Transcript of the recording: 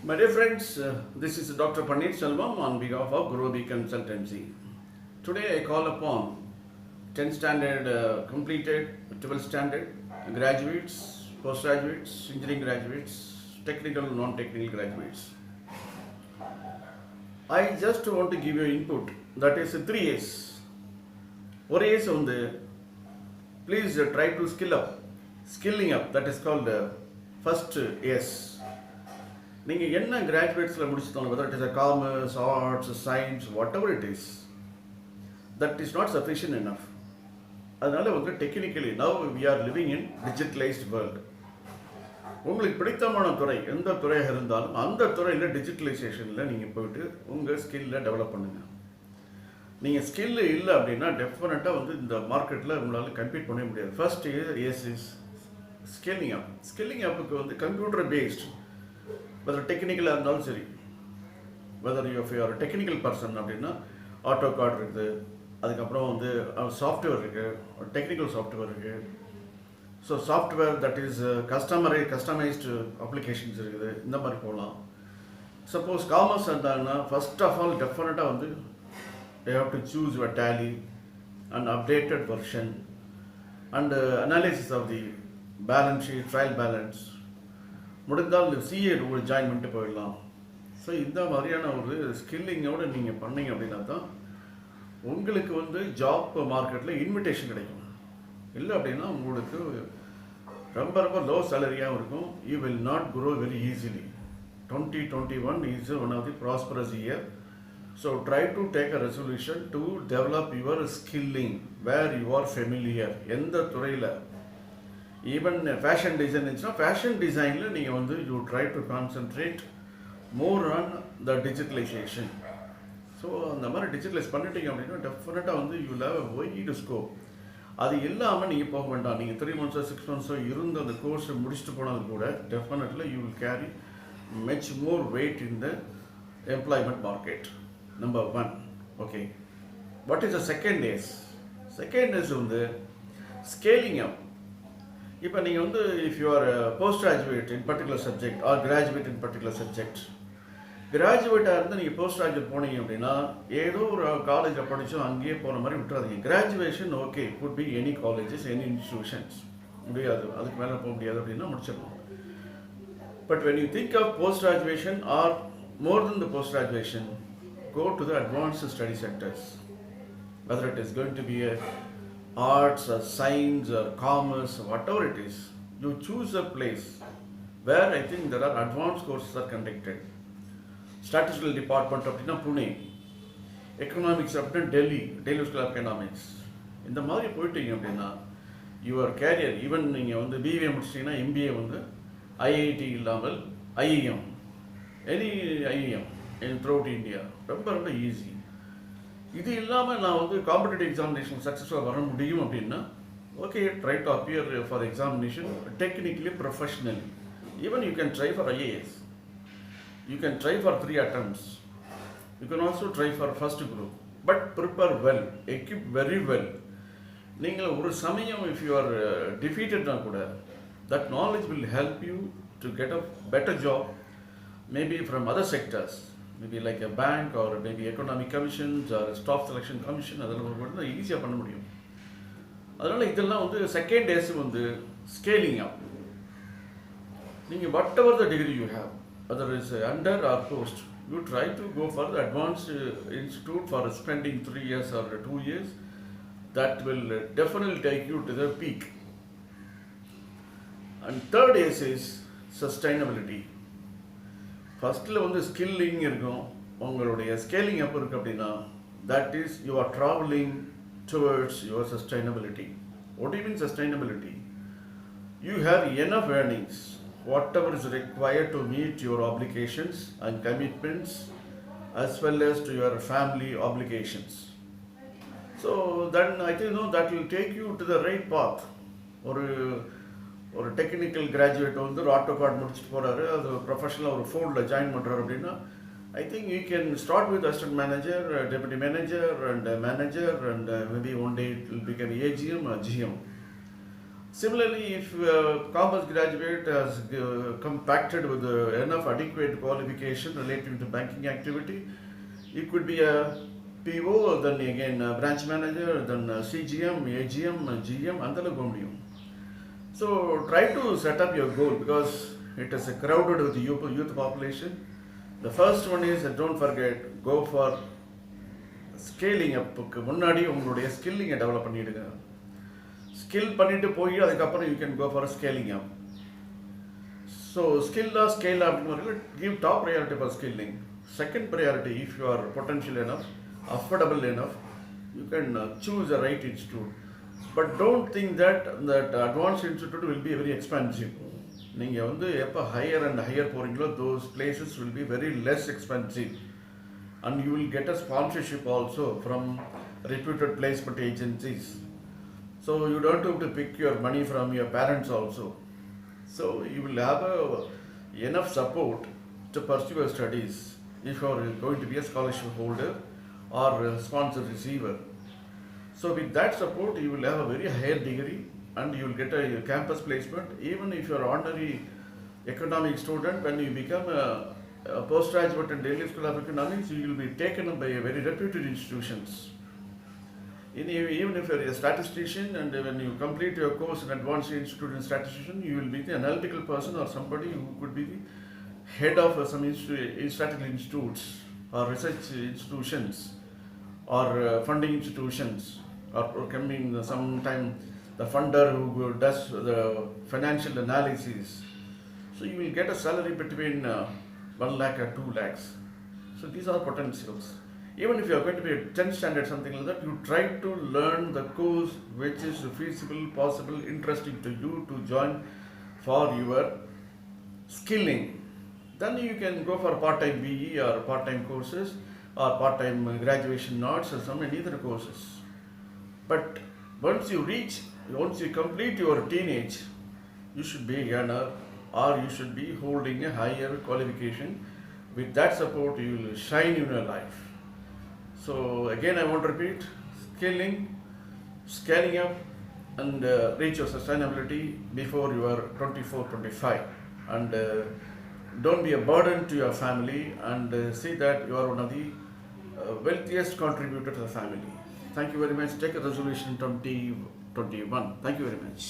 My dear friends, this is Dr. Paneer Selvam on behalf of Gurubi Consultancy. Today I call upon 10th standard completed, 12th standard graduates, postgraduates, engineering graduates, technical, non-technical graduates. I just want to give you input, that is 3 A's. One A is on the, please try to skilling up, that is called first S. நீங்கள் என்ன கிராஜுவேட்ஸில் முடிச்சுட்டாங்க, whether it is a commerce, arts, science, whatever it is, that is not sufficient enough. அதனால வந்து technically now we are living in digitalized world. உங்களுக்கு பிடித்தமான துறை எந்த துறையாக இருந்தாலும் அந்த துறையில் டிஜிட்டலைசேஷனில் நீங்கள் போயிட்டு உங்கள் ஸ்கில்லை டெவலப் பண்ணுங்கள். நீங்கள் ஸ்கில் இல்லை அப்படின்னா டெஃபினட்டாக வந்து இந்த மார்க்கெட்டில் உங்களால் கம்பீட் பண்ணவே முடியாது. First is skilling up. Skilling அப்புக்கு வந்து கம்ப்யூட்டர் பேஸ்ட், வெதர் டெக்னிக்கலாக இருந்தாலும் சரி, வெதர் யூஆர் டெக்னிக்கல் பர்சன் அப்படின்னா ஆட்டோ கார்டு இருக்குது, அதுக்கப்புறம் வந்து சாஃப்ட்வேர் இருக்குது, டெக்னிக்கல் சாஃப்ட்வேர் இருக்குது. So software that is customised applications இருக்குது, இந்த மாதிரி போகலாம். சப்போஸ் காமர்ஸ் இருந்தாங்கன்னா ஃபர்ஸ்ட் ஆஃப் ஆல் டெஃபினட்டாக வந்து they have to choose your tally and updated version and analysis of the balance sheet, trial balance. முடிந்தால் சிஏ ஜாயின் பண்ணிட்டு போயிடலாம். ஸோ இந்த மாதிரியான ஒரு ஸ்கில்லிங்கோடு நீங்கள் பண்ணீங்க அப்படின்னா தான் உங்களுக்கு வந்து ஜாப் மார்க்கெட்டில் இன்விடேஷன் கிடைக்கும். இல்லை அப்படின்னா உங்களுக்கு ரொம்ப ரொம்ப லோ சேலரியாகவும் இருக்கும். You will not grow very easily. 2021 is one of the prosperous year. So try to take a resolution to develop your skilling where you are familiar. எந்த துறையில், ஈவன் ஃபேஷன் டிசைன் இருந்துச்சுன்னா ஃபேஷன் டிசைனில் நீங்கள் வந்து you try to concentrate more on the digitalisation. So அந்த மாதிரி digitalise பண்ணிட்டீங்க அப்படின்னா டெஃபினட்டாக வந்து you have a wide scope. அது இல்லாமல் நீங்கள் போக வேண்டாம். நீங்கள் 3 months 6 months இருந்து அந்த கோர்ஸை முடிச்சுட்டு போனாலும் கூட definitely you will carry much more weight in the employment market. Number 1. Okay, what is the second is? Second is வந்து ஸ்கேலிங் அப். இப்போ நீங்கள் வந்து if you are post graduate in particular subject or graduate in particular subject, கிராஜுவேட்டாக இருந்து நீங்கள் post graduate போனீங்க அப்படின்னா ஏதோ ஒரு காலேஜில் படித்தோம் அங்கேயே போகிற மாதிரி விட்டுறாதீங்க. Graduation okay, good be any colleges, any institutions, முடியாது அதுக்கு மேலே போக முடியாது அப்படின்னா முடிச்சிடணும். But when you think of post graduation or more then the post graduation, go to the advanced study sectors, whether it is going to be a arts or science or commerce, whatever it is, you choose a place where I think there are advanced courses are conducted. Statistical department அப்படின்னா Pune, economics அப்படின்னா Delhi school of economics. இந்த மாதிரி போயிட்டீங்க அப்படின்னா your career, even நீங்கள் வந்து BA முடிச்சிட்டிங்கன்னா MBA வந்து IIT இல்லாமல் ஐஐஎம், எனி ஐஐஎம் இன் த்ரூஅவுட் இந்தியா, ரொம்ப ரொம்ப ஈஸி. இது இல்லாமல் நான் வந்து காம்படிட்டிவ் எக்ஸாமினேஷன் சக்ஸஸ்ஃபுல்லாக வர முடியும் அப்படின்னா okay, try to appear for examination technically professionally. Even you can try for IAS, you can try for 3 attempts, you can also try for first group. But prepare well, equip very well. நீங்கள் ஒரு சமயம் if you R டிஃபீட்டட்னா கூட that knowledge will help you to get a better job, maybe from other sectors, maybe like a bank or maybe economic commissions or staff selection commission. அதெல்லாம் மட்டும் ஈஸியாக பண்ண முடியும். அதனால் இதெல்லாம் வந்து செகண்ட் டேஸ் வந்து ஸ்கேலிங் அப். நீங்கள் whatever the degree you have, other is under or post, you try to go for the advanced institute for spending 3 years or 2 years. that will definitely take you to the peak. And third is sustainability. ஃபஸ்ட்டில் வந்து skilling இருக்கும், உங்களுடைய scaling அப் இருக்குது அப்படின்னா that is you are travelling towards your sustainability. What to you mean sustainability? You have enough earnings, whatever is required to meet your obligations and commitments as well as to your family obligations. So then I think that will take you to the right path. ஒரு technical graduate வந்து ஒரு auto card முடிச்சுட்டு போகிறாரு, அது ப்ரொஃபஷனலாக ஒரு ஃபோர்டில் join பண்ணுறாரு அப்படின்னா I think you can start with assistant manager, deputy manager and manager and maybe one day it will become AGM, GM. Similarly, if commerce graduate has compacted with enough adequate qualification relating to banking activity, it could be a PO, then again a branch manager, then CGM, AGM, GM, andala go mudiyum. So try to set up your goal because it is crowded with youth population. The first one is don't forget, go for scaling up. முன்னாடி உங்களுடைய ஸ்கில்லிங்கை develop பண்ணிடுங்க. Skill பண்ணிட்டு போய் அதுக்கப்புறம் you can go for scaling up. So skill or scale up, give top priority for skilling. Second priority, if you are potential enough, affordable enough, you can choose the right institute. But don't think that advanced institute will be very expensive. நீங்கள் வந்து எப்போ higher and higher போகிறீங்களோ those places will be very less expensive and you will get a sponsorship also from reputed placement agencies. So you don't have to pick your money from your parents also. So you will have enough support to pursue your studies if you are going to be a scholarship holder or a sponsor receiver. So with that support, you will have a very higher degree and you will get a campus placement. Even if you are ordinary economic student, when you become a postgraduate in Delhi School of Economics, you will be taken up by a very reputed institutions. Even if you are a statistician and when you complete your course in advanced institute in statistician, you will be the analytical person or somebody who could be the head of some statistical institutes or research institutions or funding institutions, or coming sometime the funder who does the financial analysis. So you will get a salary between 1 lakh and 2 lakhs. So these are potentials. Even if you are going to be a 10th standard, something like that, you try to learn the course which is feasible, possible, interesting to you to join for your skilling. Then you can go for part-time BE or part-time courses or part-time graduation notes or some any other courses. But once you complete your teenage, you should be a earner or you should be holding a higher qualification. With that support, you will shine in your life. So again, I want to repeat, scaling up and reach your sustainability before you are 24, 25. And don't be a burden to your family and see that you are one of the wealthiest contributor to the family. Thank you very much. Take a resolution 2021. Thank you very much.